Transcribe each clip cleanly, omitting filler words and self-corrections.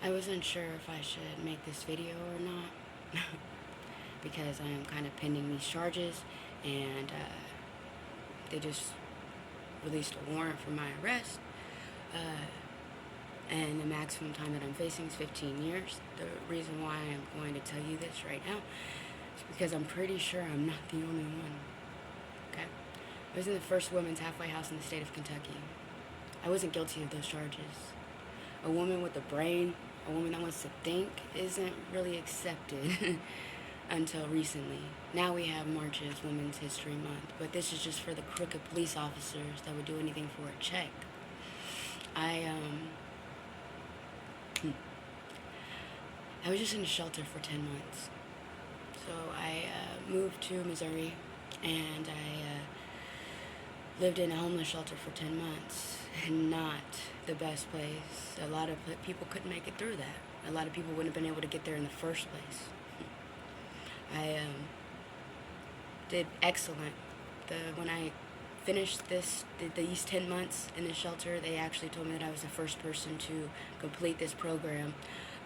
I wasn't sure if I should make this video or not because I am kind of pending these charges, and they just released a warrant for my arrest, and the maximum time that I'm facing is 15 years. The reason why I'm going to tell you this right now is because I'm pretty sure I'm not the only one. Okay? I was in the first women's halfway house in the state of Kentucky. I wasn't guilty of those charges. A woman with a brain, a woman that wants to think, isn't really accepted until recently. Now we have marches, Women's History Month, but this is just for the crooked police officers that would do anything for a check. I was just in a shelter for 10 months. So I moved to Missouri, and I lived in a homeless shelter for 10 months. Not the best place. A lot of people couldn't make it through that. A lot of people wouldn't have been able to get there in the first place. I did excellent. When I finished these 10 months in the shelter, they actually told me that I was the first person to complete this program,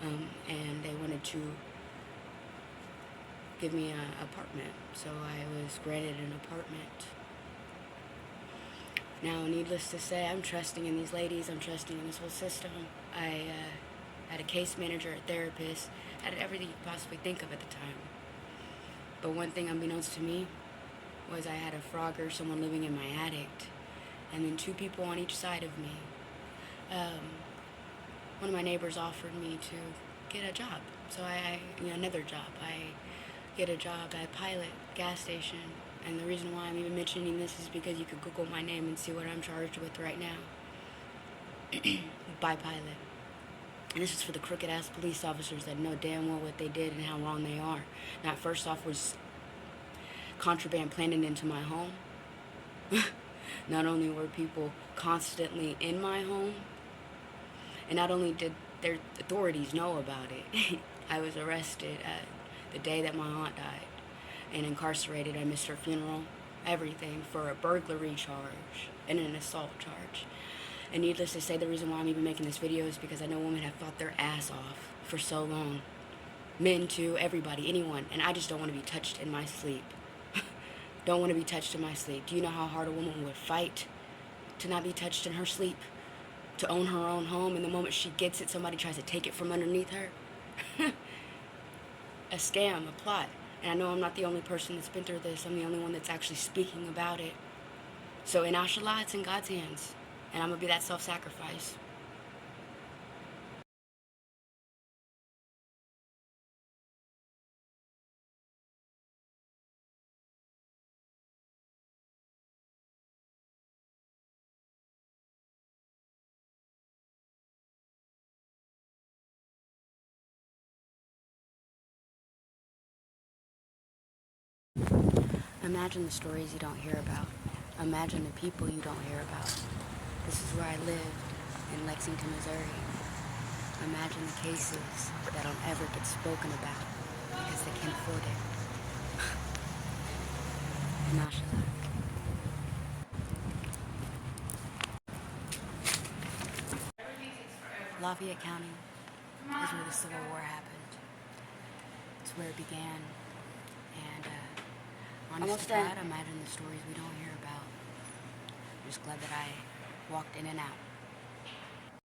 and they wanted to give me an apartment. So I was granted an apartment. Now, needless to say, I'm trusting in these ladies. I'm trusting in this whole system. I had a case manager, a therapist, had everything you could possibly think of at the time. But one thing unbeknownst to me was I had a frogger, someone living in my attic, and then 2 people on each side of me. One of my neighbors offered me to get a job. So another job. I get a job at Pilot gas station. And the reason why I'm even mentioning this is because you could Google my name and see what I'm charged with right now. By Pilot. And this is for the crooked-ass police officers that know damn well what they did and how wrong they are. Now, first off was contraband planted into my home. Not only were people constantly in my home, and not only did their authorities know about it, I was arrested the day that my aunt died and incarcerated. I missed her funeral, everything, for a burglary charge and an assault charge. And needless to say, the reason why I'm even making this video is because I know women have fought their ass off for so long. Men too, everybody, anyone. And I just don't want to be touched in my sleep. Don't want to be touched in my sleep. Do you know how hard a woman would fight to not be touched in her sleep? To own her own home, and the moment she gets it, somebody tries to take it from underneath her? A scam, a plot. And I know I'm not the only person that's been through this. I'm the only one that's actually speaking about it. So in Ashallah, it's in God's hands. And I'm going to be that self-sacrifice. Imagine the stories you don't hear about. Imagine the people you don't hear about. This is where I live, in Lexington, Missouri. Imagine the cases that don't ever get spoken about because they can't afford it. Mashallah. Lafayette County is where the Civil War happened. It's where it began. And honest to God, imagine the stories we don't hear about. I'm just glad that I walked in and out.